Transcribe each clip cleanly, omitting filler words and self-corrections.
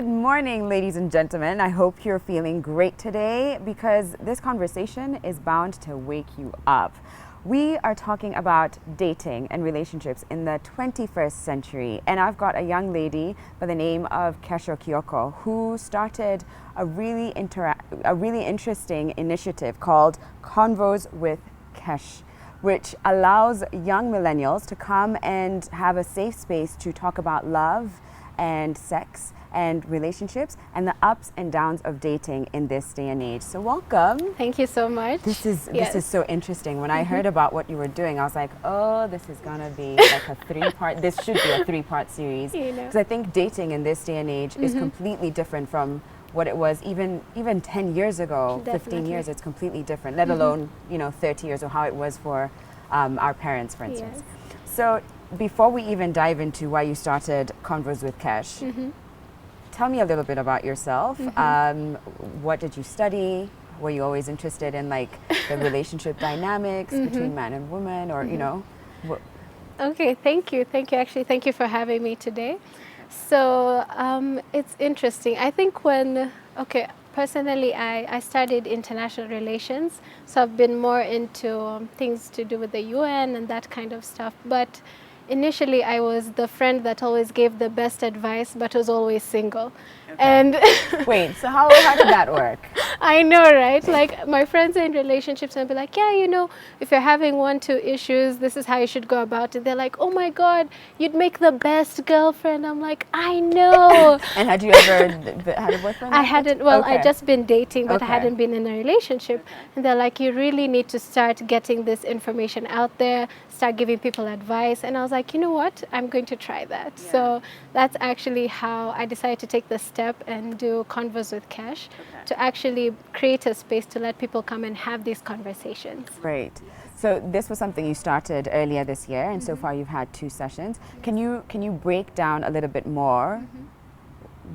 Good morning, ladies and gentlemen. I hope you're feeling great today because this conversation is bound to wake you up. We are talking about dating and relationships in the 21st century, and I've got a young lady by the name of Kesho Kyoko who started a really interesting initiative called Converse with Kesh, which allows young millennials to come and have a safe space to talk about love and sex and relationships and the ups and downs of dating in this day and age. So welcome. Thank you so much. This is so interesting. When I heard about what you were doing, I was like, oh, this is gonna be like a three-part, this should be a three-part series. Because I think dating in this day and age is completely different from what it was even 10 years ago, Definitely. 15 years, it's completely different, let alone, 30 years or how it was for our parents, for instance. Yes. So before we even dive into why you started Converse with Kesh, tell me a little bit about yourself. What did you study? Were you always interested in like the relationship dynamics between man and woman, or Okay, thank you. Actually, thank you for having me today. So it's interesting. I think personally, I studied international relations, so I've been more into things to do with the UN and that kind of stuff. But initially, I was the friend that always gave the best advice, but was always single. Okay. And wait, so how did that work? I know, right? Like my friends are in relationships and be like, yeah, if you're having 1-2 issues, this is how you should go about it. They're like, oh my God, you'd make the best girlfriend. I'm like, I know. And had you ever had a boyfriend? I hadn't, well, Okay. I'd just been dating, but I Okay. hadn't been in a relationship. Okay. And they're like, you really need to start getting this information out there, start giving people advice. And I was like, you know what? I'm going to try that. Yeah. So that's actually how I decided to take the step and do Converse with Kesh, to actually create a space to let people come and have these conversations. Great. So this was something you started earlier this year, and so far you've had 2 sessions. Can you break down a little bit more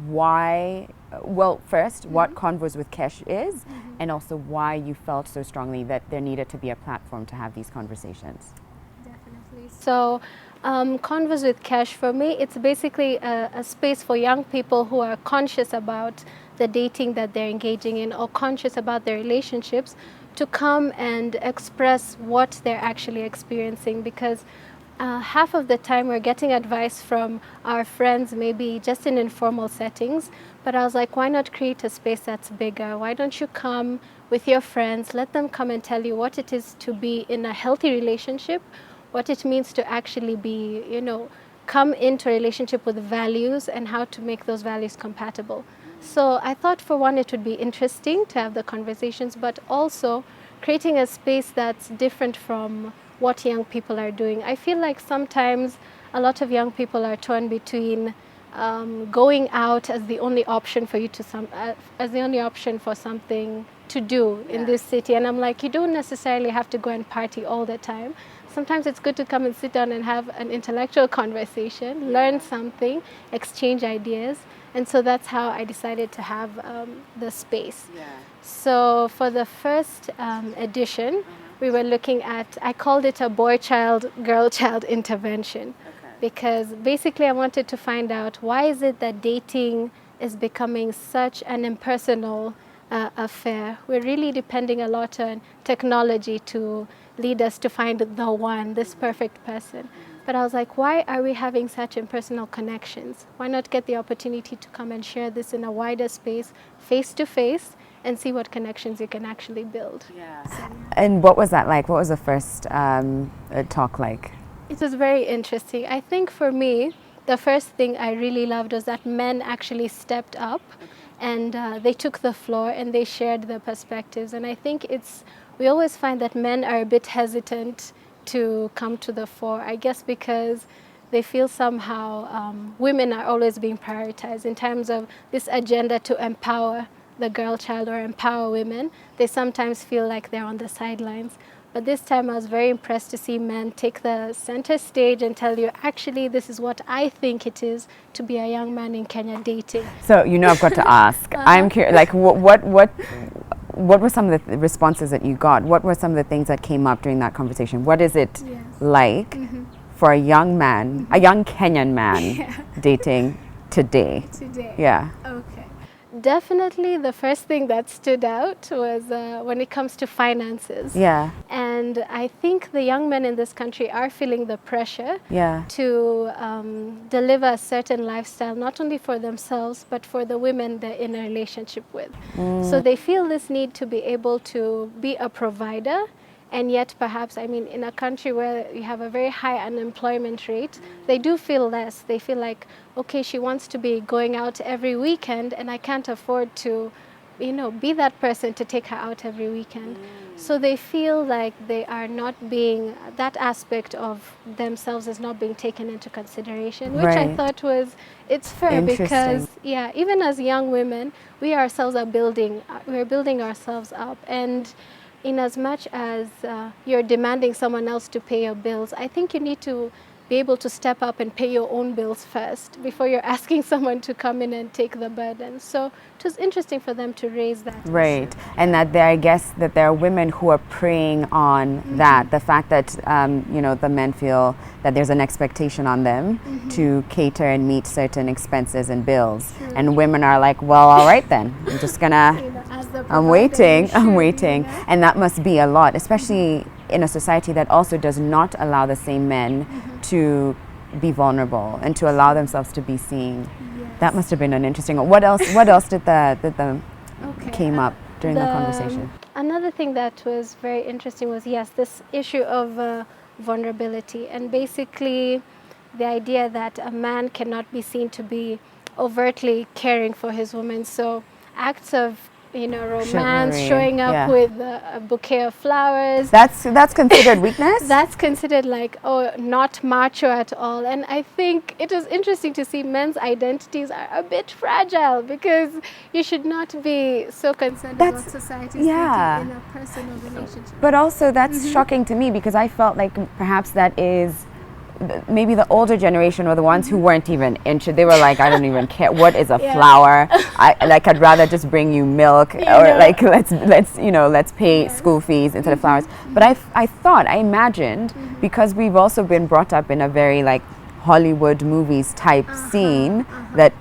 why, well, first, what Converse with Kesh is, and also why you felt so strongly that there needed to be a platform to have these conversations? Definitely. So Converse with Kesh, for me, it's basically a space for young people who are conscious about the dating that they're engaging in, or conscious about their relationships, to come and express what they're actually experiencing. Because half of the time we're getting advice from our friends, maybe just in informal settings. But I was like, why not create a space that's bigger? Why don't you come with your friends, let them come and tell you what it is to be in a healthy relationship, what it means to actually be, come into a relationship with values and how to make those values compatible. So I thought, for one, it would be interesting to have the conversations, but also creating a space that's different from what young people are doing. I feel like sometimes a lot of young people are torn between going out as the only option for you as the only option for something to do in this city. And I'm like, you don't necessarily have to go and party all the time. Sometimes it's good to come and sit down and have an intellectual conversation, learn something, exchange ideas. And so that's how I decided to have the space. So for the first edition, we were looking at, I called it a boy-child, girl-child intervention. Because basically I wanted to find out, why is it that dating is becoming such an impersonal affair? We're really depending a lot on technology to lead us to find the one, this perfect person. But I was like, why are we having such impersonal connections? Why not get the opportunity to come and share this in a wider space, face to face, and see what connections you can actually build? And what was that like? What was the first talk like? It was very interesting. I think for me, the first thing I really loved was that men actually stepped up and they took the floor and they shared their perspectives. And I think we always find that men are a bit hesitant to come to the fore, I guess because they feel somehow women are always being prioritized in terms of this agenda to empower the girl child or empower women. They sometimes feel like they're on the sidelines. But this time I was very impressed to see men take the center stage and tell you, actually, this is what I think it is to be a young man in Kenya dating. So, I've got to ask, I'm curious, like what were some of the responses that you got? What were some of the things that came up during that conversation? What is it like for a young man, a young Kenyan man dating today? Today. Yeah. Okay. Definitely the first thing that stood out was when it comes to finances. Yeah. And I think the young men in this country are feeling the pressure Yeah. to deliver a certain lifestyle, not only for themselves, but for the women they're in a relationship with. So they feel this need to be able to be a provider. And yet perhaps, I mean, in a country where you have a very high unemployment rate, they do feel less. They feel like, okay, she wants to be going out every weekend and I can't afford to, you know, be that person to take her out every weekend. So they feel like they are not being, that aspect of themselves is not being taken into consideration, which I Right. thought was, it's fair because, yeah, even as young women, we ourselves are building, we're building ourselves up. And in as much as you're demanding someone else to pay your bills, I think you need to be able to step up and pay your own bills first before you're asking someone to come in and take the burden. So it was interesting for them to raise that Right. issue. And that I guess that there are women who are preying on that, the fact that, you know, the men feel that there's an expectation on them to cater and meet certain expenses and bills. And women are like, well, all right then, I'm just gonna, You know, as the I'm provider, waiting, you I'm should, waiting. you know? And that must be a lot, especially in a society that also does not allow the same men to be vulnerable and to allow themselves to be seen. That must have been an interesting one. What else did the Okay. came up during the conversation? Another thing that was very interesting was, yes, this issue of vulnerability, and basically the idea that a man cannot be seen to be overtly caring for his woman. So acts of, you know, romance, Chivalry, showing up yeah. with a bouquet of flowers. That's considered weakness? That's considered like, oh, not macho at all. And I think it was interesting to see men's identities are a bit fragile because you should not be so concerned about society's thinking in a personal relationship. But also that's shocking to me because I felt like perhaps that is maybe the older generation were the ones who weren't even interested. They were like, I don't even care. What is a flower? I'd rather just bring you milk, or like let's pay school fees instead of flowers. But I imagined because we've also been brought up in a very like Hollywood movies type scene that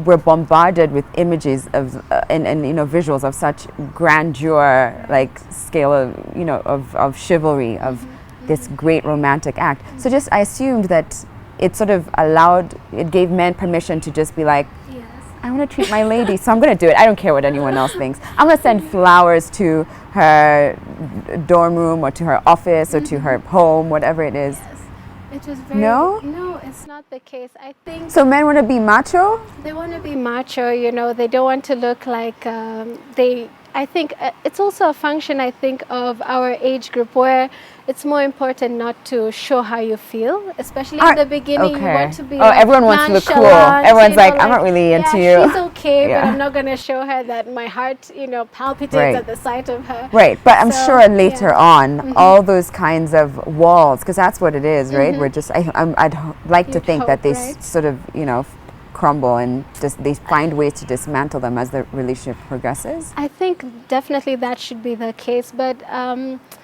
we're bombarded with images of and you know visuals of such grandeur, like scale of of chivalry, of this great romantic act. So just I assumed that it sort of it gave men permission to just be like, I want to treat my lady, so I'm going to do it. I don't care what anyone else thinks. I'm going to send flowers to her dorm room or to her office or to her home, whatever it is. It was very no, it's not the case. I think so. Men want to be macho. They want to be macho, you know. They don't want to look like they. I think it's also a function, I think, of our age group where it's more important not to show how you feel, especially in the beginning. You want to be everyone wants to look cool. Everyone's like, I'm not really into you. She's okay, but I'm not going to show her that my heart, you know, palpitates at the sight of her. Right, but I'm sure later on, all those kinds of walls, because that's what it is, right? We're just, I'd like to think that they sort of, you know, crumble and just they find ways to dismantle them as the relationship progresses. I think definitely that should be the case, but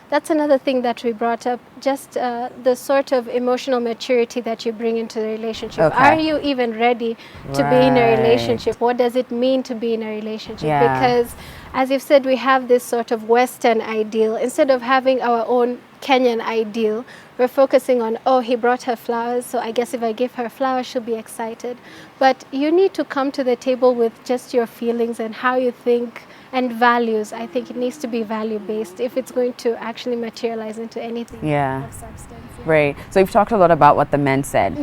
that's another thing that we brought up, just the sort of emotional maturity that you bring into the relationship. Are you even ready to be in a relationship? What does it mean to be in a relationship? Because as you've said, we have this sort of Western ideal. Instead of having our own Kenyan ideal, we're focusing on, oh, he brought her flowers, so I guess if I give her flowers, she'll be excited. But you need to come to the table with just your feelings and how you think and values. I think it needs to be value-based if it's going to actually materialize into anything of substance. Right. So you've talked a lot about what the men said.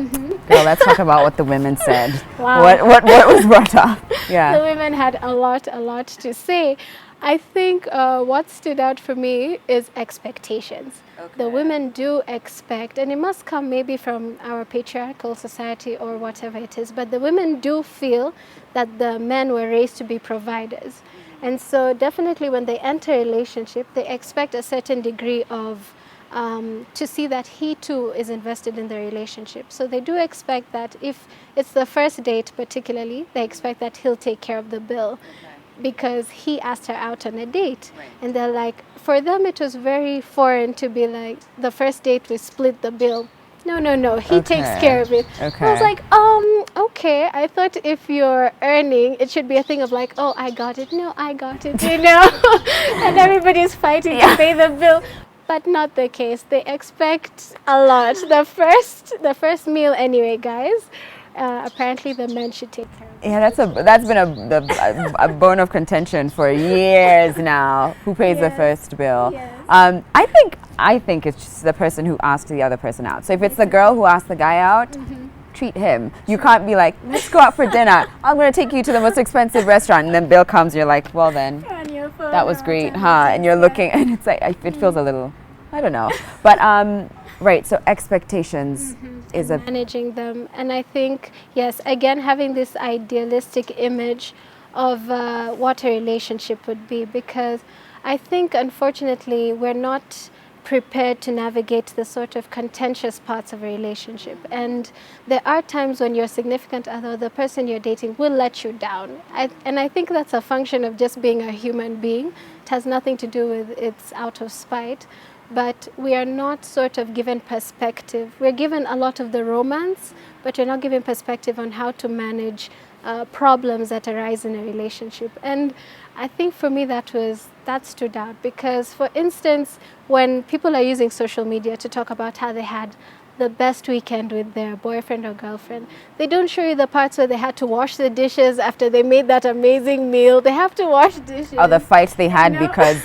Well, let's talk about what the women said. Wow. What was brought up? The women had a lot to say. I think what stood out for me is expectations. The women do expect, and it must come maybe from our patriarchal society or whatever it is, but the women do feel that the men were raised to be providers. And so definitely when they enter a relationship, they expect a certain degree of to see that he too is invested in the relationship. So they do expect that if it's the first date particularly, they expect that he'll take care of the bill. Because he asked her out on a date. And they're like, for them it was very foreign to be like, the first date we split the bill. No, he takes care of it. I was like, okay, I thought if you're earning, it should be a thing of like, oh, I got it. No, I got it, you know? And everybody's fighting to pay the bill. But not the case. They expect a lot. The first meal anyway, guys. Apparently the men should take care of it. Yeah, that's been a bone of contention for years now. Who pays the first bill? Yes. I think it's just the person who asked the other person out. So if it's the girl who asked the guy out, treat him. You can't be like, let's go out for dinner. I'm going to take you to the most expensive restaurant, and then bill comes, and you're like, well then, On your phone that was or great, on huh? And you're yeah. looking, and it's like it feels a little, I don't know, but right. So expectations is a managing them. And I think, yes, again, having this idealistic image of what a relationship would be, because I think, unfortunately, we're not prepared to navigate the sort of contentious parts of a relationship. And there are times when your significant other, the person you're dating, will let you down. And I think that's a function of just being a human being. It has nothing to do with it's out of spite. But we are not sort of given perspective. We're given a lot of the romance, but we're not given perspective on how to manage problems that arise in a relationship. And I think for me that stood out, because, for instance, when people are using social media to talk about how they had the best weekend with their boyfriend or girlfriend, they don't show you the parts where they had to wash the dishes after they made that amazing meal. They have to wash dishes. or the fights they had You know? because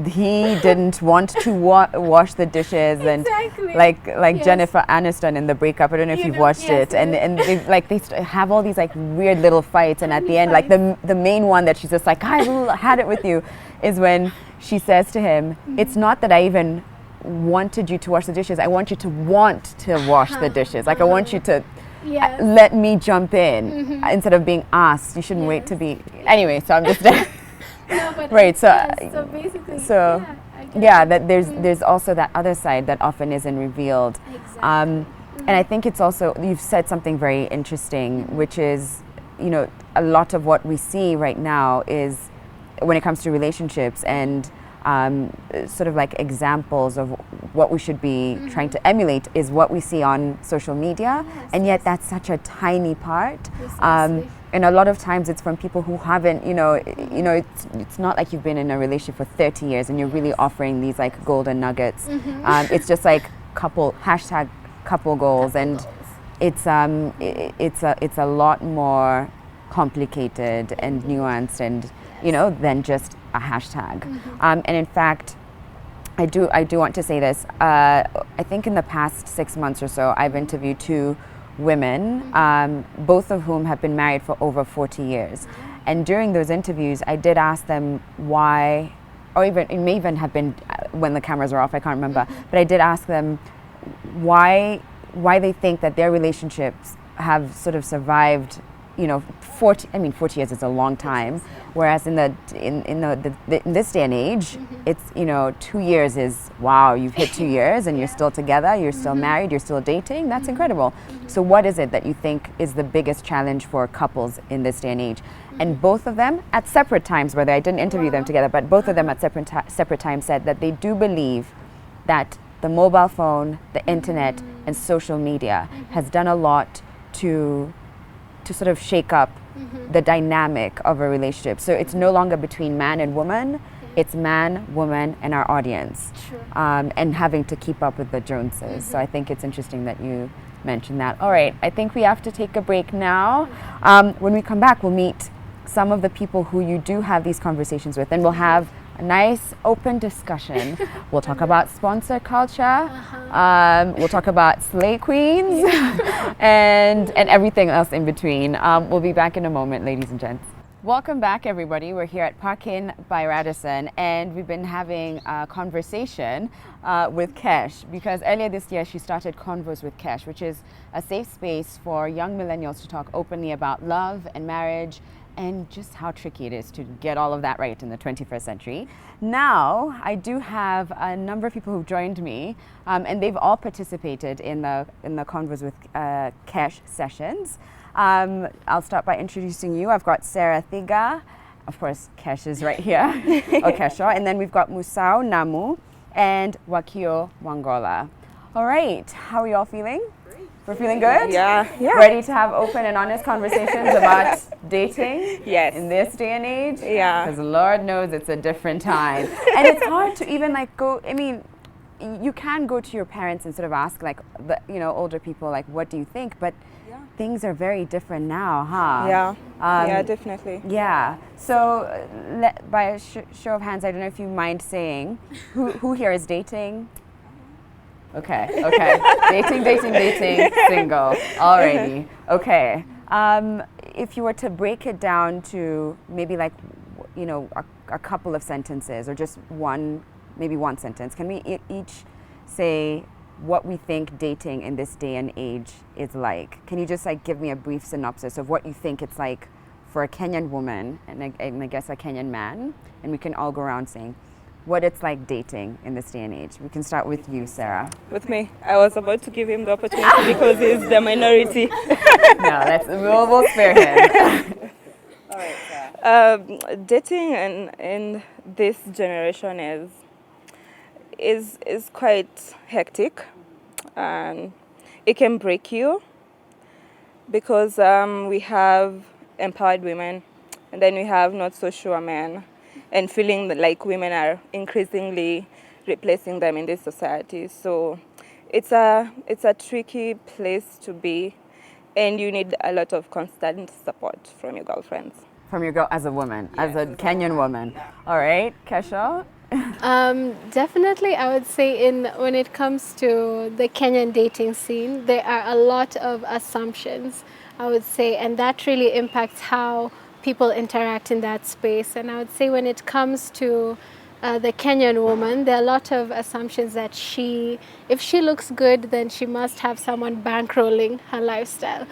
he didn't want to wash the dishes, and Exactly. like Yes. Jennifer Aniston in The Breakup. I don't know if You you've know, watched yes, it, and they have all these like weird little fights, and at Tiny the end, like the main one that she's just like, I had it with you, is when she says to him, it's not that I even wanted you to wash the dishes, I want you to want to wash the dishes, like I want you to Yes. let me jump in instead of being asked. You shouldn't wait to be, anyway, so I'm just No, but right, so yes, so basically, so yeah, I get yeah, it. that there's also that other side that often isn't revealed. Exactly. And I think it's also, you've said something very interesting, which is, you know, a lot of what we see right now is, when it comes to relationships and sort of like examples of what we should be trying to emulate, is what we see on social media. Yes, And yet yes. that's such a tiny part. Precisely. And a lot of times it's from people who haven't, it's not like you've been in a relationship for 30 years and you're really offering these like golden nuggets. It's just like hashtag couple goals, and it's a lot more complicated and nuanced, and than just a hashtag. And in fact, I do want to say this. I think in the past 6 months or so, I've interviewed 2 women, both of whom have been married for over 40 years. And during those interviews, I did ask them why, or even it may even have been when the cameras were off, I can't remember, but I did ask them why they think that their relationships have sort of survived 40 years is a long time, whereas in this day and age, it's 2 years is, wow, you've hit 2 years and you're still together, you're still married, you're still dating. That's incredible. So what is it that you think is the biggest challenge for couples in this day and age? And both of them at separate times, whether I didn't interview them together, but both of them at separate times said that they do believe that the mobile phone, the internet, and social media has done a lot to sort of shake up the dynamic of a relationship. So it's no longer between man and woman, it's man, woman, and our audience. True. And having to keep up with the Joneses. So I think it's interesting that you mentioned that. All right, I think we have to take a break now. When we come back, we'll meet some of the people who you do have these conversations with, and we'll have a nice open discussion. We'll talk about sponsor culture. We'll talk about slay queens and everything else in between. We'll be back in a moment, ladies and gents. Welcome back, everybody. We're here at Park Inn by Radisson, and we've been having a conversation with Kesh, because earlier this year she started Converse with Kesh, which is a safe space for young millennials to talk openly about love and marriage, and just how tricky it is to get all of that right in the 21st century. Now, I do have a number of people who've joined me, and they've all participated in the Converse with Kesh sessions. I'll start by introducing you. I've got Sarah Thiga, of course Kesh is right here, or Kesho, and then we've got Musau Namu and Wakio Wangola. All right, how are you all feeling? We're feeling good? Yeah. Ready to have open and honest conversations about dating? Yes. In this day and age? Yeah. Because Lord knows it's a different time. And it's hard to even like go, I mean, you can go to your parents and sort of ask like, older people, like, what do you think? But things are very different now, huh? Yeah. Yeah, definitely. Yeah. So, by a show of hands, I don't know if you mind saying, who here is dating? Okay. Dating, single. Alrighty. Okay. If you were to break it down to maybe like, a couple of sentences or just maybe one sentence, can we each say what we think dating in this day and age is like? Can you just like give me a brief synopsis of what you think it's like for a Kenyan woman and I guess a Kenyan man, and we can all go around saying what it's like dating in this day and age. We can start with you, Sarah. With me. I was about to give him the opportunity because he's the minority. No, we'll spare him. All right, Sarah. Dating in this generation is quite hectic, and it can break you because we have empowered women and then we have not so sure men, and feeling like women are increasingly replacing them in this society. So it's a tricky place to be, and you need a lot of constant support from your girlfriends. From your girl as a woman, as a Kenyan woman. All right, Kesha? Definitely, I would say when it comes to the Kenyan dating scene, there are a lot of assumptions, I would say, and that really impacts how people interact in that space. And I would say when it comes to the Kenyan woman, there are a lot of assumptions that if she looks good, then she must have someone bankrolling her lifestyle.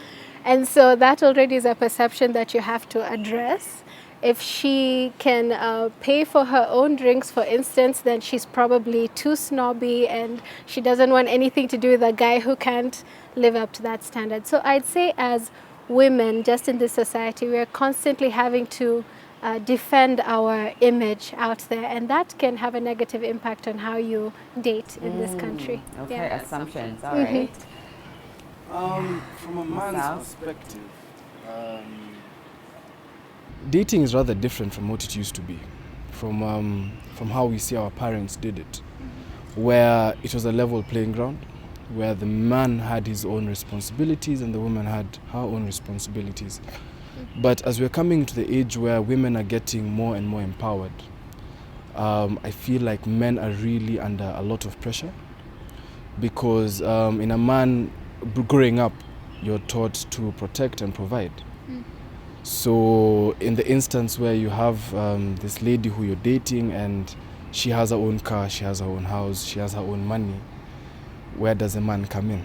And so that already is a perception that you have to address. If she can pay for her own drinks, for instance, then she's probably too snobby and she doesn't want anything to do with a guy who can't live up to that standard. So I'd say as women, just in this society, we're constantly having to defend our image out there, and that can have a negative impact on how you date in this country. Okay, Yeah. assumptions, all right. From a man's perspective, dating is rather different from what it used to be, from how we see our parents did it, where it was a level playing ground, where the man had his own responsibilities and the woman had her own responsibilities. But as we're coming to the age where women are getting more and more empowered, I feel like men are really under a lot of pressure, because in a man growing up, you're taught to protect and provide. So in the instance where you have this lady who you're dating and she has her own car, she has her own house, she has her own money, where does a man come in?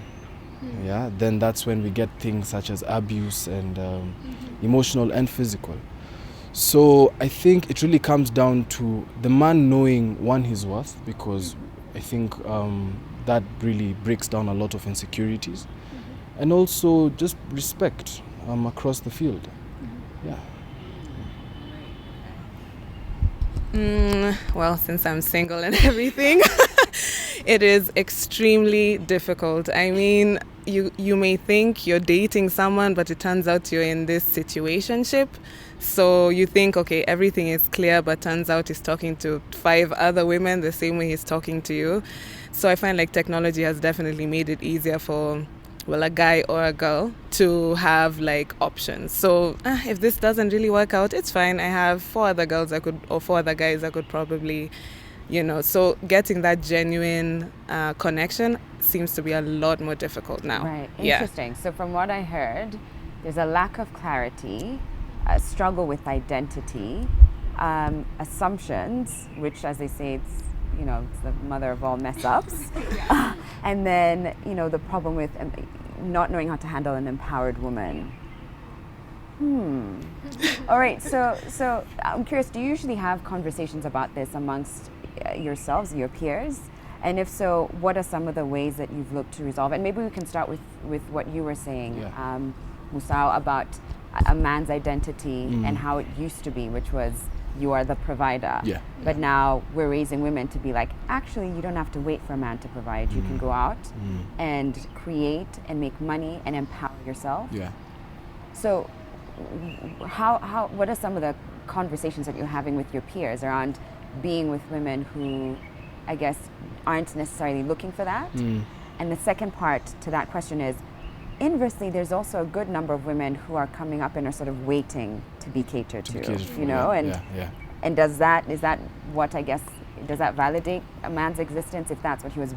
Yeah, then that's when we get things such as abuse and emotional and physical. So I think it really comes down to the man knowing his worth, because I think that really breaks down a lot of insecurities, and also just respect across the field. Yeah. Well, since I'm single and everything, it is extremely difficult. I mean, you may think you're dating someone, but it turns out you're in this situationship. So you think, okay, everything is clear, but turns out he's talking to 5 other women the same way he's talking to you. So I find like technology has definitely made it easier for, well, a guy or a girl to have like options. So if this doesn't really work out, it's fine. I have 4 other girls or 4 other guys I could probably, so getting that genuine connection seems to be a lot more difficult now. Right, interesting. Yeah. So from what I heard, there's a lack of clarity, a struggle with identity, assumptions, which, as they say, it's the mother of all mess ups. And then, the problem with not knowing how to handle an empowered woman. All right, so I'm curious, do you usually have conversations about this amongst yourselves, your peers? And if so, what are some of the ways that you've looked to resolve it? And maybe we can start with what you were saying, Musao, about a man's identity and how it used to be, which was you are the provider. Yeah. But now we're raising women to be like, actually, you don't have to wait for a man to provide. You can go out and create and make money and empower yourself. Yeah. So what are some of the conversations that you're having with your peers around being with women who, I guess, aren't necessarily looking for that? And the second part to that question is, inversely, there's also a good number of women who are coming up and are sort of waiting to be catered to, you know, and does that validate a man's existence if that's what he was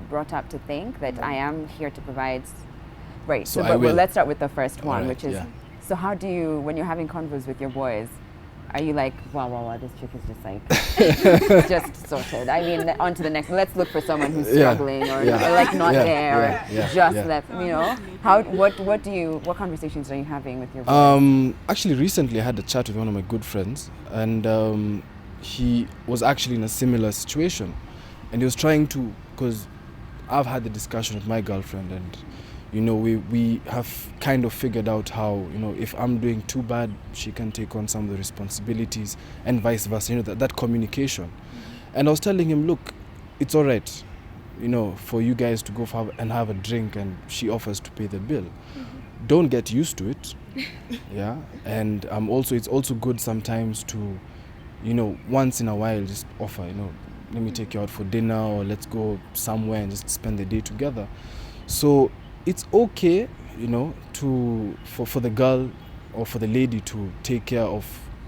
brought up to think, that I am here to provide, right? So but let's start with the first one, which is, so how do you, when you're having convos with your boys, are you like, wow, this chick is just like, just sorted. I mean, on to the next. Let's look for someone who's struggling or like not there, or just left. You know, what conversations are you having with your boys? Actually, recently I had a chat with one of my good friends, and he was actually in a similar situation, and he was trying to, because I've had the discussion with my girlfriend, and you know, we have kind of figured out how, you know, if I'm doing too bad, she can take on some of the responsibilities and vice versa, you know, that communication. And I was telling him, look, it's all right, you know, for you guys to go and have a drink and she offers to pay the bill. Don't get used to it. Yeah. And it's also good sometimes to, you know, once in a while just offer, you know, let me take you out for dinner, or let's go somewhere and just spend the day together. So it's okay, you know, for the girl or for the lady to take care of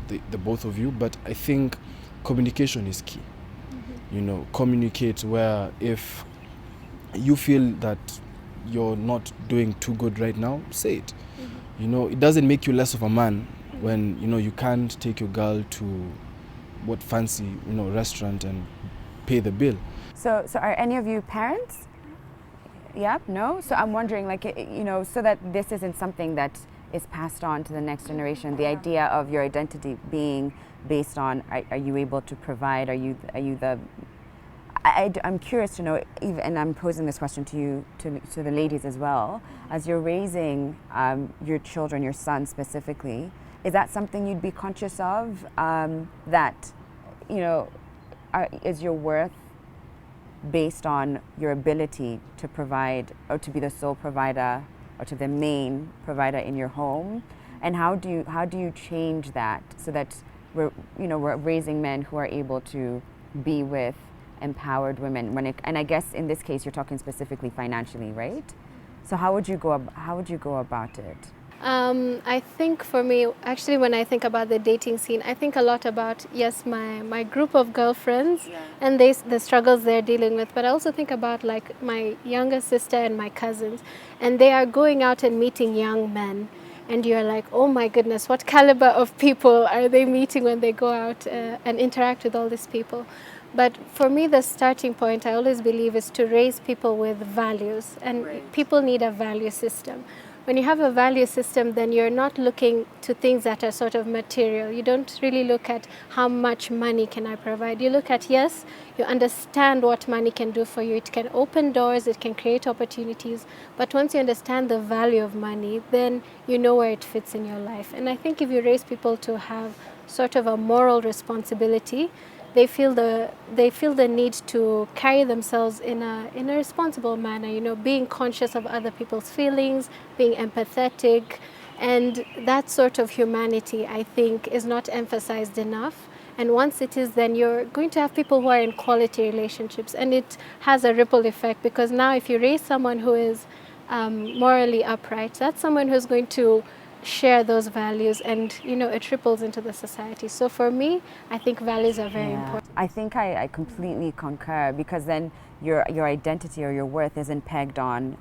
the both of you, but I think communication is key. You know, communicate where if you feel that you're not doing too good right now, say it. You know, it doesn't make you less of a man when, you know, you can't take your girl to what fancy, you know, restaurant and pay the bill. So are any of you parents? Yep, no? So I'm wondering, like, you know, so that this isn't something that is passed on to the next generation, the idea of your identity being based on, are you able to provide, I'm curious to know, even, and I'm posing this question to you, to the ladies as well, as you're raising your children, your son specifically, is that something you'd be conscious of, that, you know, is your worth based on your ability to provide, or to be the sole provider, or to the main provider in your home? And how do you change that so that we're raising men who are able to be with empowered women? And I guess in this case you're talking specifically financially, right? So how would you go about it? I think for me, actually, when I think about the dating scene, I think a lot about, yes, my group of girlfriends and the struggles they're dealing with, but I also think about like my younger sister and my cousins, and they are going out and meeting young men, and you're like, oh my goodness, what caliber of people are they meeting when they go out and interact with all these people? But for me, the starting point, I always believe, is to raise people with values, and people need a value system. When you have a value system, then you're not looking to things that are sort of material. You don't really look at how much money can I provide. You look at, yes, you understand what money can do for you. It can open doors, it can create opportunities. But once you understand the value of money, then you know where it fits in your life. And I think if you raise people to have sort of a moral responsibility, they feel the need to carry themselves in a responsible manner, you know, being conscious of other people's feelings, being empathetic, and that sort of humanity, I think, is not emphasized enough. And once it is, then you're going to have people who are in quality relationships, and it has a ripple effect, because now if you raise someone who is morally upright, that's someone who's going to share those values, and you know, it ripples into the society. So for me, I think values are very important. I think I completely concur, because then your identity or your worth isn't pegged on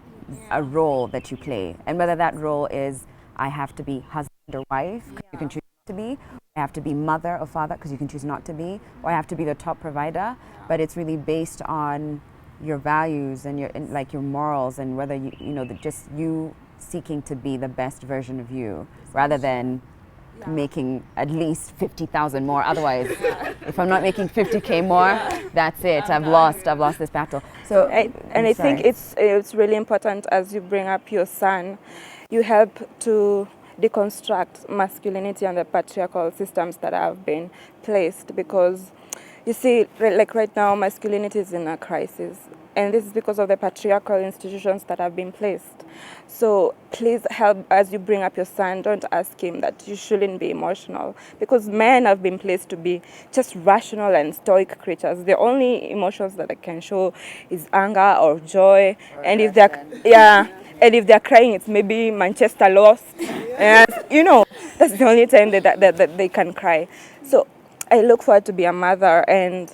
a role that you play, and whether that role is I have to be husband or wife because you can choose not to be, I have to be mother or father because you can choose not to be, or I have to be the top provider, but it's really based on your values and your morals, and whether you know, just you seeking to be the best version of you, rather than making at least 50,000 more. Otherwise, if I'm not making 50K more, that's it. I've lost this battle. So, I think it's really important, as you bring up your son, you help to deconstruct masculinity and the patriarchal systems that have been placed. Because you see, like right now, masculinity is in a crisis. And this is because of the patriarchal institutions that have been placed. So please help, as you bring up your son, don't ask him that you shouldn't be emotional. Because men have been placed to be just rational and stoic creatures. The only emotions that they can show is anger or joy. And if they're, and if they're crying, it's maybe Manchester lost. And, that's the only time that they can cry. So I look forward to be a mother, and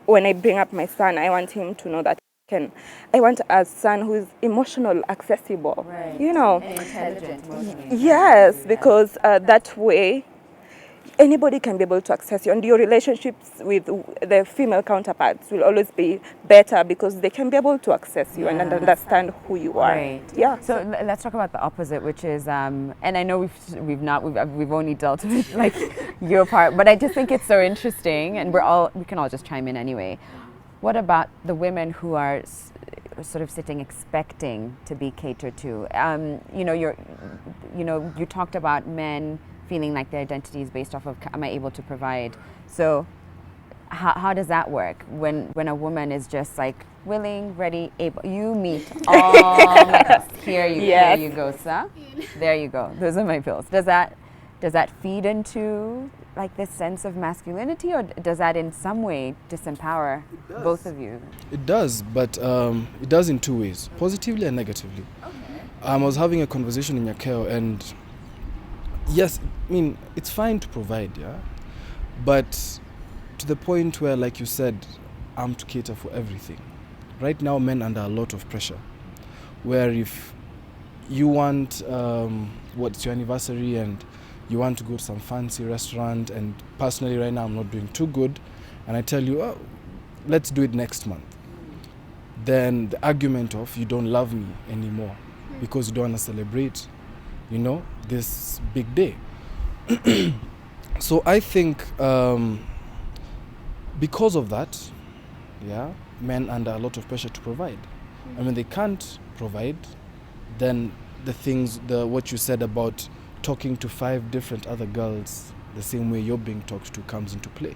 when I bring up my son, I want him to know that I want a son who is emotional, accessible, and intelligent. Yes, because that way anybody can be able to access you, and your relationships with the female counterparts will always be better because they can be able to access you and understand who you are. Right. Yeah. So let's talk about the opposite, which is, and I know we've only dealt with like your part, but I just think it's so interesting, and we can all just chime in anyway. What about the women who are sort of sitting expecting to be catered to? You talked about men feeling like their identity is based off of, am I able to provide? So how does that work when a woman is just like willing, ready, able? You meet all my pills. Here you go, sir. There you go. Those are my pills. Does that feed into like this sense of masculinity, or does that in some way disempower both of you? It does, but it does in two ways, positively and negatively. Okay. I was having a conversation in Yakeo, and yes, I mean, it's fine to provide, but to the point where, like you said, I'm to cater for everything. Right now, men are under a lot of pressure, where if you want, what's your anniversary, and you want to go to some fancy restaurant, and personally right now I'm not doing too good, and I tell you, let's do it next month. Then the argument of you don't love me anymore because you don't want to celebrate, this big day. So I think because of that, men under a lot of pressure to provide. And when they can't provide, then what you said about talking to 5 different other girls the same way you're being talked to comes into play.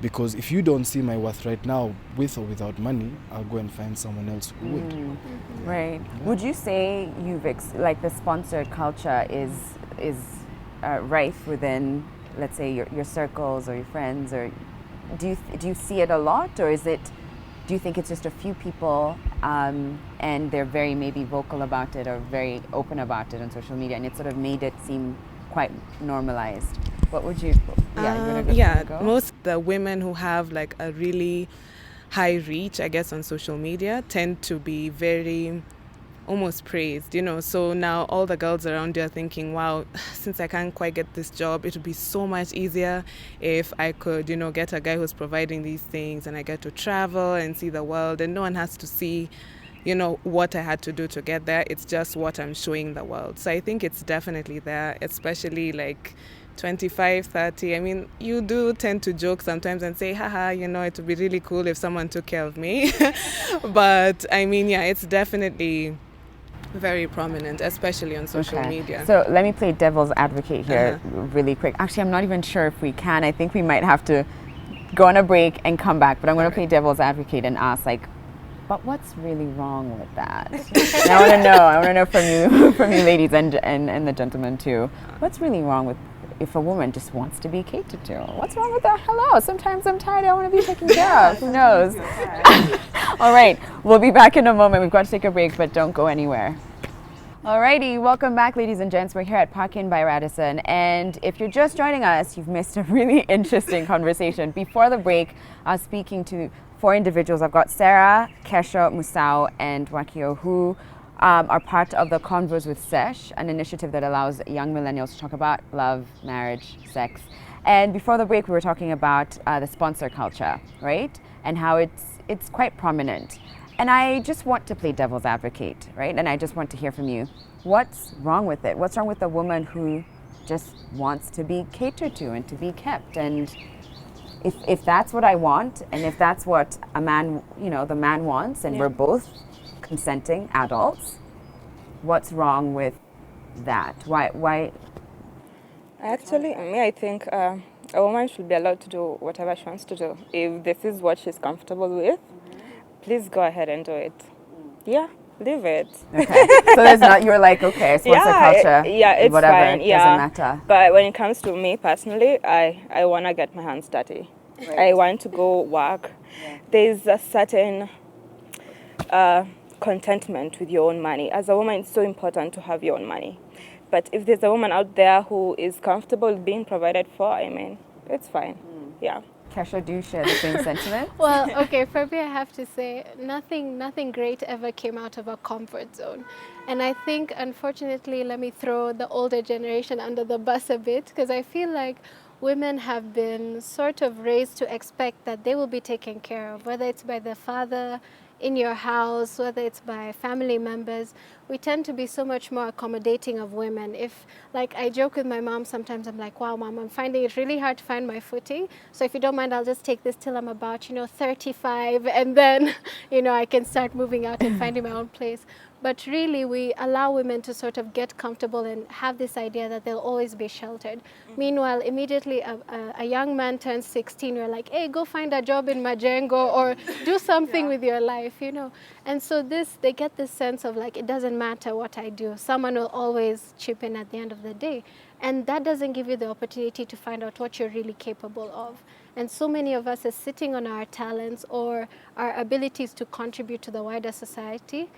Because if you don't see my worth right now, with or without money, I'll go and find someone else who would. Right. Would you say like the sponsored culture is rife within, let's say, your circles or your friends, or do you see it a lot, or do you think it's just a few people and they're very maybe vocal about it or very open about it on social media, and it sort of made it seem quite normalized? What would you? Most of the women who have like a really high reach, I guess, on social media tend to be very almost praised, so now all the girls around you are thinking, wow, since I can't quite get this job, it would be so much easier if I could, get a guy who's providing these things, and I get to travel and see the world, and no one has to see, what I had to do to get there. It's just what I'm showing the world. So I think it's definitely there, especially like 25, 30. I mean, you do tend to joke sometimes and say, haha, it would be really cool if someone took care of me. But I mean, it's definitely very prominent, especially on social media. So let me play devil's advocate here really quick. Actually, I'm not even sure if we can. I think we might have to go on a break and come back, but I'm going to play devil's advocate and ask, like, but what's really wrong with that? And I want to know from you ladies and the gentlemen too. What's really wrong with if a woman just wants to be catered to? What's wrong with that? Hello, sometimes I'm tired, I want to be taken care of. Who knows? All right, we'll be back in a moment. We've got to take a break, but don't go anywhere. Alrighty, welcome back, ladies and gents. We're here at Park Inn by Radisson, and if you're just joining us, you've missed a really interesting conversation. Before the break, I was speaking to 4 individuals. I've got Sarah, Kesha, Musau, and Wakio, who are part of the Converse with Sesh, an initiative that allows young millennials to talk about love, marriage, sex. And before the break, we were talking about the sponsor culture, right? And how it's quite prominent. And I just want to play devil's advocate, right? And I just want to hear from you. What's wrong with it? What's wrong with a woman who just wants to be catered to and to be kept? And if that's what I want, and if that's what a man, the man wants, and we're both consenting adults, what's wrong with that? Why Actually, I think a woman should be allowed to do whatever she wants to do. If this is what she's comfortable with, please go ahead and do it. Yeah, leave it. Okay. So there's not, you're like, okay, sports Yeah, culture, it's whatever, fine. it Yeah, doesn't matter. But when it comes to me personally, I want to get my hands dirty. Right. I want to go work. Yeah. There's a certain contentment with your own money. As a woman, it's so important to have your own money. But if there's a woman out there who is comfortable being provided for, it's fine. Yeah. Kesha, do you share the same sentiment? Well, okay, for me, I have to say nothing great ever came out of a comfort zone. And I think, unfortunately, let me throw the older generation under the bus a bit, because I feel like women have been sort of raised to expect that they will be taken care of, whether it's by their father, in your house, whether it's by family members. We tend to be so much more accommodating of women. If, like, I joke with my mom sometimes, I'm like, wow, mom, I'm finding it really hard to find my footing. So if you don't mind, I'll just take this till I'm about, 35, and then, I can start moving out and finding my own place. But really, we allow women to sort of get comfortable and have this idea that they'll always be sheltered. Meanwhile, immediately a young man turns 16, we're like, hey, go find a job in Majengo or do something with your life, And so they get this sense of like, it doesn't matter what I do. Someone will always chip in at the end of the day. And that doesn't give you the opportunity to find out what you're really capable of. And so many of us are sitting on our talents or our abilities to contribute to the wider society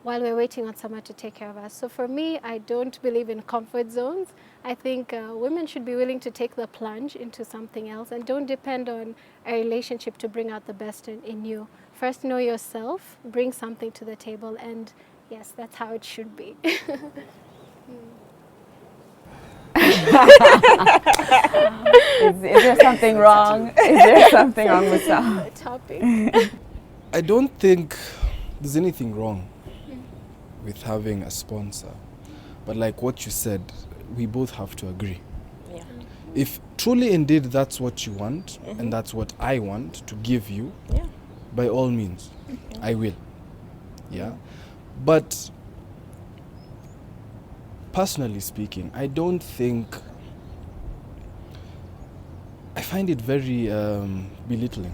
while we're waiting on someone to take care of us. So for me, I don't believe in comfort zones. I think women should be willing to take the plunge into something else and don't depend on a relationship to bring out the best in you. First, know yourself, bring something to the table, and yes, that's how it should be. Is there something wrong? Is there something wrong with that topic? I don't think there's anything wrong with having a sponsor. But like what you said, we both have to agree. Yeah. If truly indeed that's what you want, and that's what I want to give you, by all means, I will. Yeah. But personally speaking, I don't think, I find it very belittling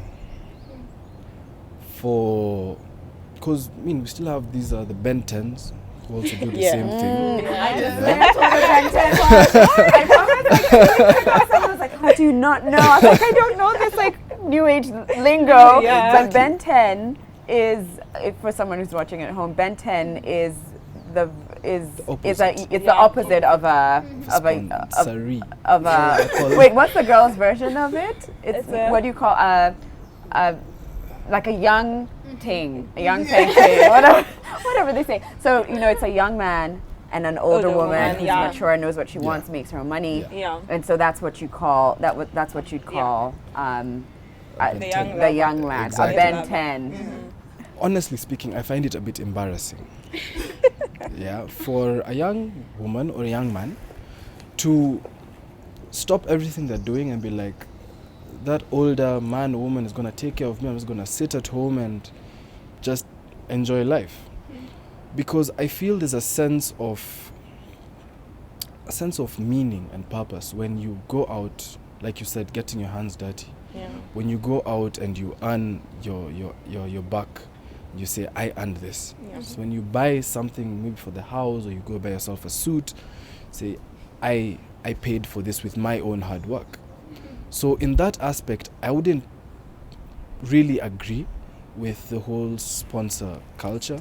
because we still have these the Ben 10s who also do the same thing. I just went on the Ben 10 one. I promise, someone was like, how do you not know? I was like, I don't know this like new age lingo. But Ben 10 is, for someone who's watching at home, Ben 10 is the opposite of a wait, what's the girl's version of it? It's what do you call like a young ting, whatever they say. So it's a young man and an older woman who's mature and knows what she wants, makes her own money, and so that's what you call that's what you'd call the young lad, exactly. A Ben 10. Honestly speaking, I find it a bit embarrassing. For a young woman or a young man to stop everything they're doing and be like, that older man or woman is going to take care of me, I'm just going to sit at home and just enjoy life. Because I feel there's a sense of meaning and purpose when you go out, like you said, getting your hands dirty. When you go out and you earn your buck, you say, I earned this. So when you buy something maybe for the house, or you go buy yourself a suit, say, I paid for this with my own hard work. So in that aspect, I wouldn't really agree with the whole sponsor culture,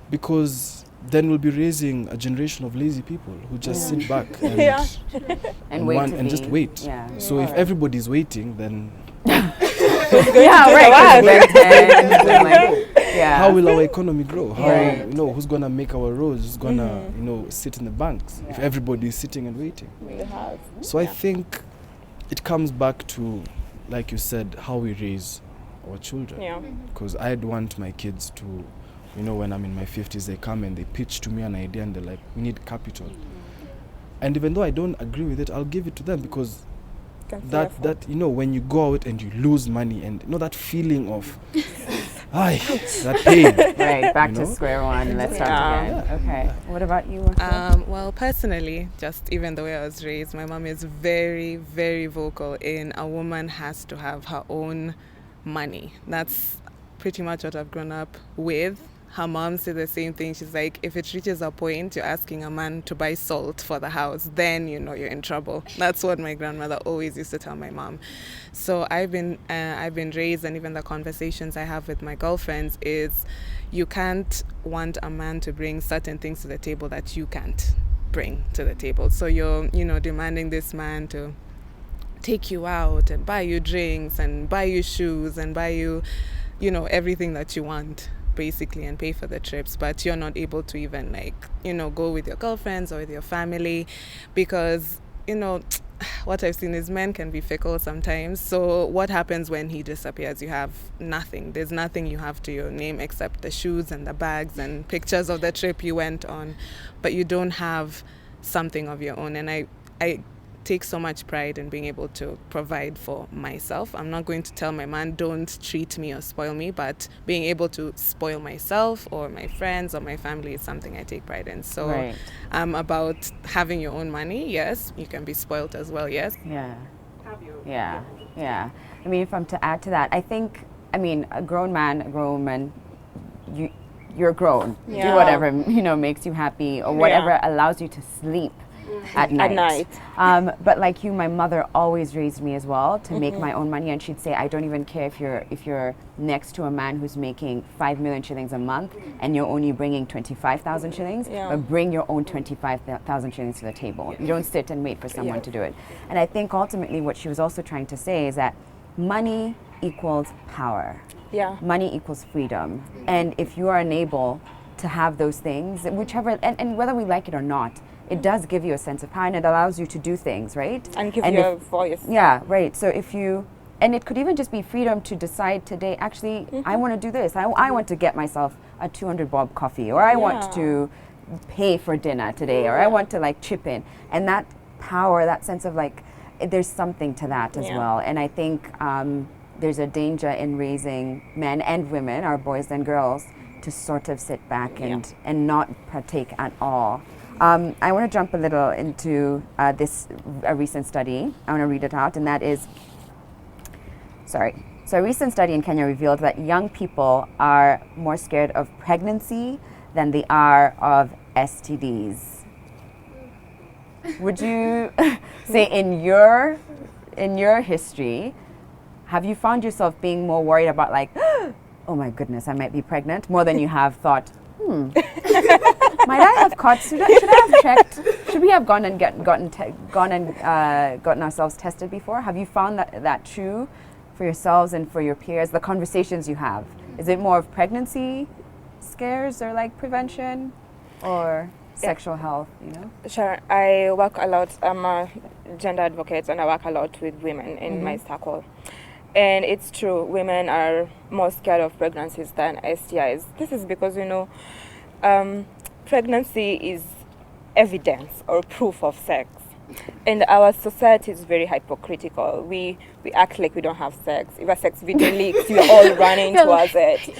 because then we'll be raising a generation of lazy people who just sit back and wait and just wait. So if everybody's waiting, then how will our economy grow? Who's gonna make our roads? Who's gonna sit in the banks if everybody is sitting and waiting? So I think it comes back to, like you said, how we raise our children. Because I'd want my kids to, when I'm in my 50s, they come and they pitch to me an idea and they're like, we need capital. And even though I don't agree with it, I'll give it to them, because that when you go out and you lose money and that feeling of Ay, that pain. Right, back You to know? square one. Let's start Yeah. again. Okay. What about you? Well, personally, just even the way I was raised, my mom is very, very vocal in a woman has to have her own money. That's pretty much what I've grown up with. Her mom said the same thing. She's like, if it reaches a point you're asking a man to buy salt for the house, then you know you're in trouble. That's what my grandmother always used to tell my mom. So I've been raised, and even the conversations I have with my girlfriends is, you can't want a man to bring certain things to the table that you can't bring to the table. So you're, demanding this man to take you out and buy you drinks and buy you shoes and buy you, everything that you want, basically, and pay for the trips, but you're not able to even go with your girlfriends or with your family, because what I've seen is men can be fickle sometimes. So what happens when he disappears? You have nothing. There's nothing you have to your name except the shoes and the bags and pictures of the trip you went on, but you don't have something of your own. And I take so much pride in being able to provide for myself. I'm not going to tell my man, don't treat me or spoil me, but being able to spoil myself or my friends or my family is something I take pride in. So Right. about having your own money, yes, you can be spoiled as well, yes. Yeah. Yeah. I mean, if I'm to add to that, I think, a grown man, a grown woman, you're grown. Do Yeah. whatever, makes you happy, or whatever allows you to sleep at night. But like you, my mother always raised me as well to make my own money, and she'd say, I don't even care if you're next to a man who's making 5 million shillings a month and you're only bringing 25,000 shillings, but bring your own 25,000 shillings to the table. You don't sit and wait for someone to do it. And I think ultimately what she was also trying to say is that money equals power. Yeah. Money equals freedom. And if you are unable to have those things, whichever, and whether we like it or not, it does give you a sense of power, and it allows you to do things, right? And give you a voice. Yeah, right. So and it could even just be freedom to decide today, actually, I want to do this. I want to get myself a 200 bob coffee, or I want to pay for dinner today, or I want to chip in. And that power, that sense of there's something to that as well. And I think there's a danger in raising men and women, our boys and girls, to sort of sit back and not partake at all. I want to jump a little into a recent study. I want to read it out, and that is, so a recent study in Kenya revealed that young people are more scared of pregnancy than they are of STDs. Would you say in your history, have you found yourself being more worried about oh my goodness, I might be pregnant, more than you have thought, might I have caught? Should I have checked? Should we have gone and gotten ourselves tested before? Have you found that true for yourselves and for your peers? The conversations you have, is it more of pregnancy scares or prevention, or sexual health? Sure. I work a lot. I'm a gender advocate, and I work a lot with women in my circle. And it's true, women are more scared of pregnancies than STIs. This is because, pregnancy is evidence or proof of sex. And our society is very hypocritical. We act like we don't have sex. If a sex video leaks, we're all running towards it.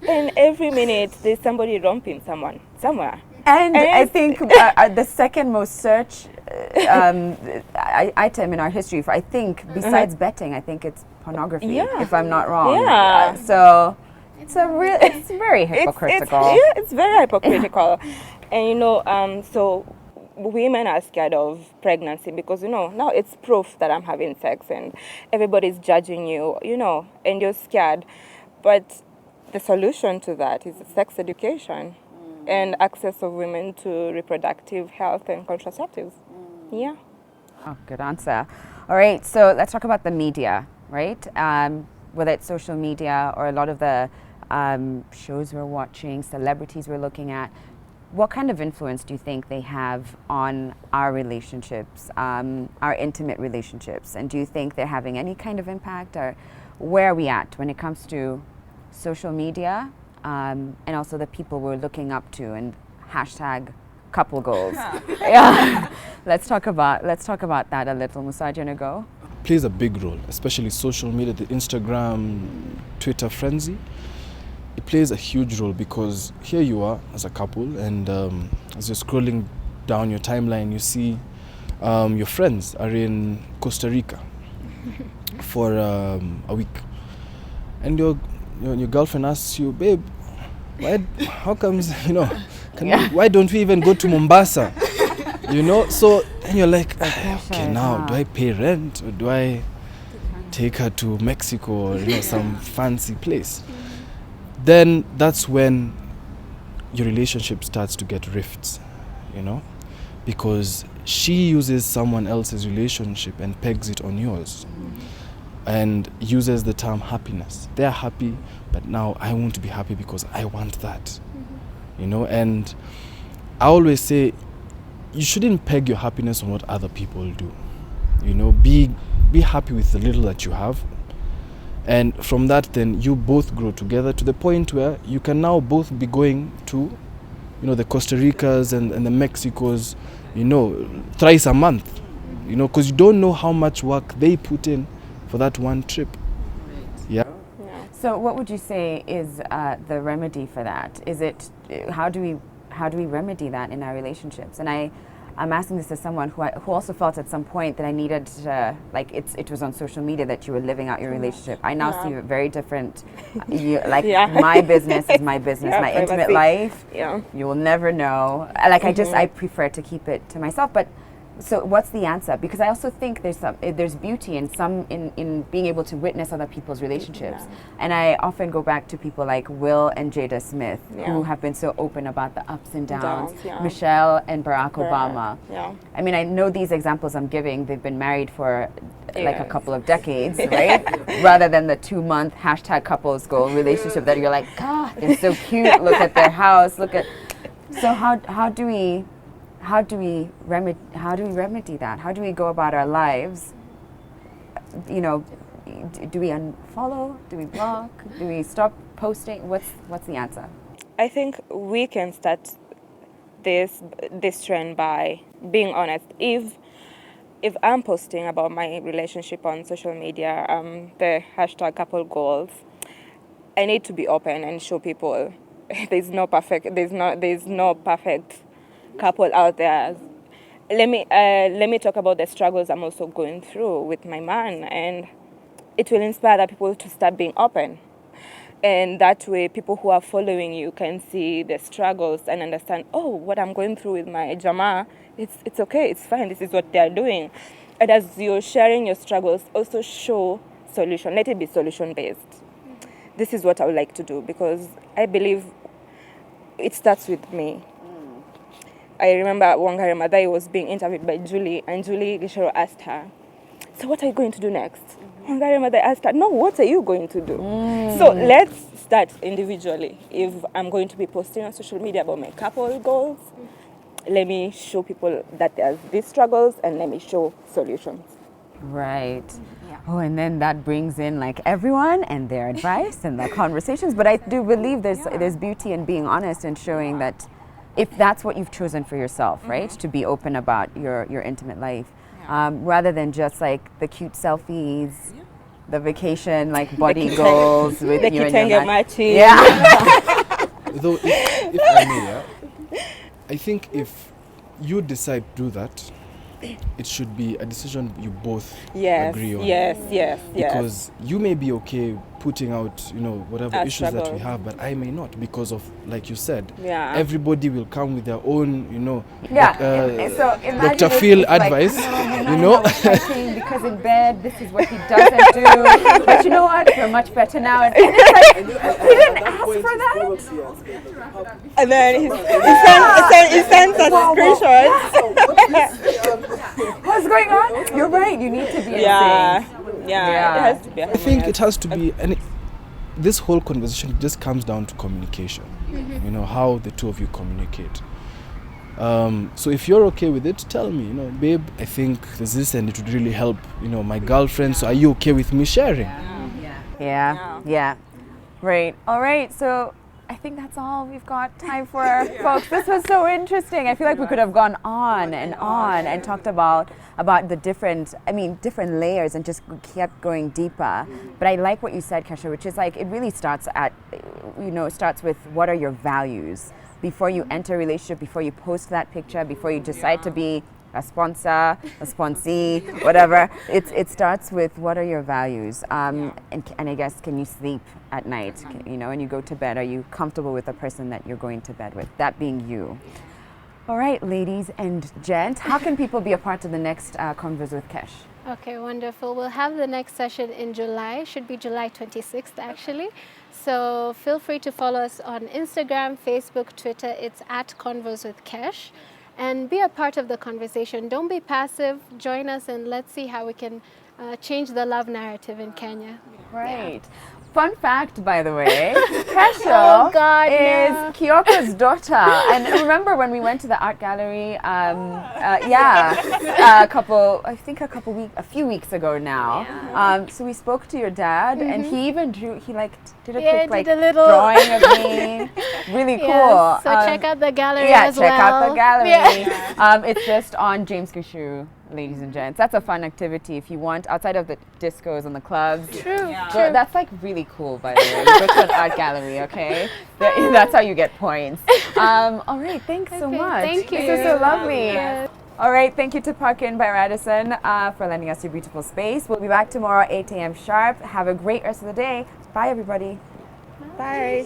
And every minute, there's somebody romping someone, somewhere. And I think the second most searched item in our history, I think, besides betting, I think it's pornography, if I'm not wrong. Yeah. So it's very hypocritical. It's very hypocritical. And so women are scared of pregnancy because, now it's proof that I'm having sex and everybody's judging you, and you're scared. But the solution to that is sex education and access of women to reproductive health and contraceptives. Yeah. Oh, good answer. All right, so let's talk about the media, right? Whether it's social media or a lot of the shows we're watching, celebrities we're looking at. What kind of influence do you think they have on our relationships, our intimate relationships? And do you think they're having any kind of impact, or where are we at when it comes to social media and also the people we're looking up to and #couple goals? Yeah. Let's talk about that a little. Musa, do you want to go? Plays a big role, especially social media, the Instagram, Twitter frenzy. it plays a huge role, because here you are as a couple, and as you're scrolling down your timeline, you see your friends are in Costa Rica for a week, and your girlfriend asks you, babe, how comes, why don't we even go to Mombasa? So and you're like, okay, now do I pay rent, or do I take her to Mexico, or some fancy place? Then that's when your relationship starts to get rifts, because she uses someone else's relationship and pegs it on yours, and uses the term happiness. They're happy, but now I want to be happy because I want that, and I always say, you shouldn't peg your happiness on what other people do. Be happy with the little that you have, and from that then you both grow together to the point where you can now both be going to the Costa Ricas and the Mexicos thrice a month, because you don't know how much work they put in for that one trip. Yeah. So what would you say is the remedy for that? Is it how do we remedy that in our relationships? And I'm asking this as someone who also felt at some point that I needed to, it was on social media that you were living out your relationship. I now see it very different. My business is my business, my privacy. Intimate life. Yeah. You will never know. I prefer to keep it to myself. But so what's the answer? Because I also think there's beauty in being able to witness other people's relationships. Yeah. And I often go back to people like Will and Jada Smith, who have been so open about the ups and downs. Michelle and Barack Obama. Yeah. I mean, I know these examples I'm giving, they've been married for like a couple of decades, right? Rather than the 2-month #couples goal relationship that you're like, God, they're so cute, look at their house, So how do we remedy that? How do we go about our lives? Do we unfollow? Do we block? Do we stop posting? What's the answer? I think we can start this trend by being honest. If I'm posting about my relationship on social media, the #couple goals, I need to be open and show people there's no perfect couple out there. Let me talk about the struggles I'm also going through with my man, and it will inspire other people to start being open. And that way, people who are following you can see the struggles and understand, oh, what I'm going through with my jama, it's okay, it's fine, this is what they're doing. And as you're sharing your struggles, also show solution. Let it be solution-based. This is what I would like to do, because I believe it starts with me. I remember Wangari Maathai was being interviewed by Julie, and Julie Gishero asked her, so what are you going to do next? Wangari Maathai asked her, no, what are you going to do? So let's start individually. If I'm going to be posting on social media about my couple goals, let me show people that there's these struggles, and let me show solutions. Right. Yeah. Oh, and then that brings in everyone and their advice and their conversations. But I do believe there's beauty in being honest and showing that if that's what you've chosen for yourself, right? To be open about your intimate life, rather than just the cute selfies, the vacation body goals with the you and your man. Yeah. Though, if I may, I think if you decide to do that, it should be a decision you both agree on. Yes. Because you may be okay putting out, whatever A issues struggle. that we have, but I may not, because of, like you said, Yeah. everybody will come with their own, So imagine Dr. if Phil it's advice, no, because in bed this is what he doesn't do. But you know what? We're much better now. And it's he didn't ask for that. And then he sends us screenshots. What's going on? You're right. You need to be Yeah. insane. It has to be. I think it has to be, and this whole conversation just comes down to communication. How the two of you communicate. So if you're okay with it, tell me, babe, I think there's this and it would really help, my girlfriend. So are you okay with me sharing? Yeah. Right. All right. So I think that's all we've got time for, folks. This was so interesting. I feel like we could have gone on and talked about the different layers and just kept going deeper. But I like what you said, Kesha, which is like it really starts with what are your values before you enter a relationship, before you post that picture, before you decide to be a sponsor, a sponsee, whatever. It starts with what are your values, and I guess can you sleep at night? When you go to bed, are you comfortable with the person that you're going to bed with? That being you. All right, ladies and gents, how can people be a part of the next Converse with Kesh? Okay, wonderful. We'll have the next session in July. Should be July 26th, actually. So feel free to follow us on Instagram, Facebook, Twitter. It's at Converse with Kesh. And be a part of the conversation. Don't be passive. Join us and let's see how we can change the love narrative in Kenya. Right. Fun fact, by the way, Kesha is Kyoko's daughter. And remember when we went to the art gallery, a few weeks ago now. So we spoke to your dad, and he even did a quick drawing of me. Really cool. So check out the gallery as well. Yeah, check out the gallery. It's just on James Kishu, ladies and gents. That's a fun activity if you want, outside of the discos and the clubs. True. That's like really cool, by the way. You go to an art gallery, okay? That's how you get points. All right, thanks so much. Thank you. This is so lovely. Yes. All right, thank you to Parkin by Radisson for lending us your beautiful space. We'll be back tomorrow, 8 a.m. sharp. Have a great rest of the day. Bye, everybody. Bye.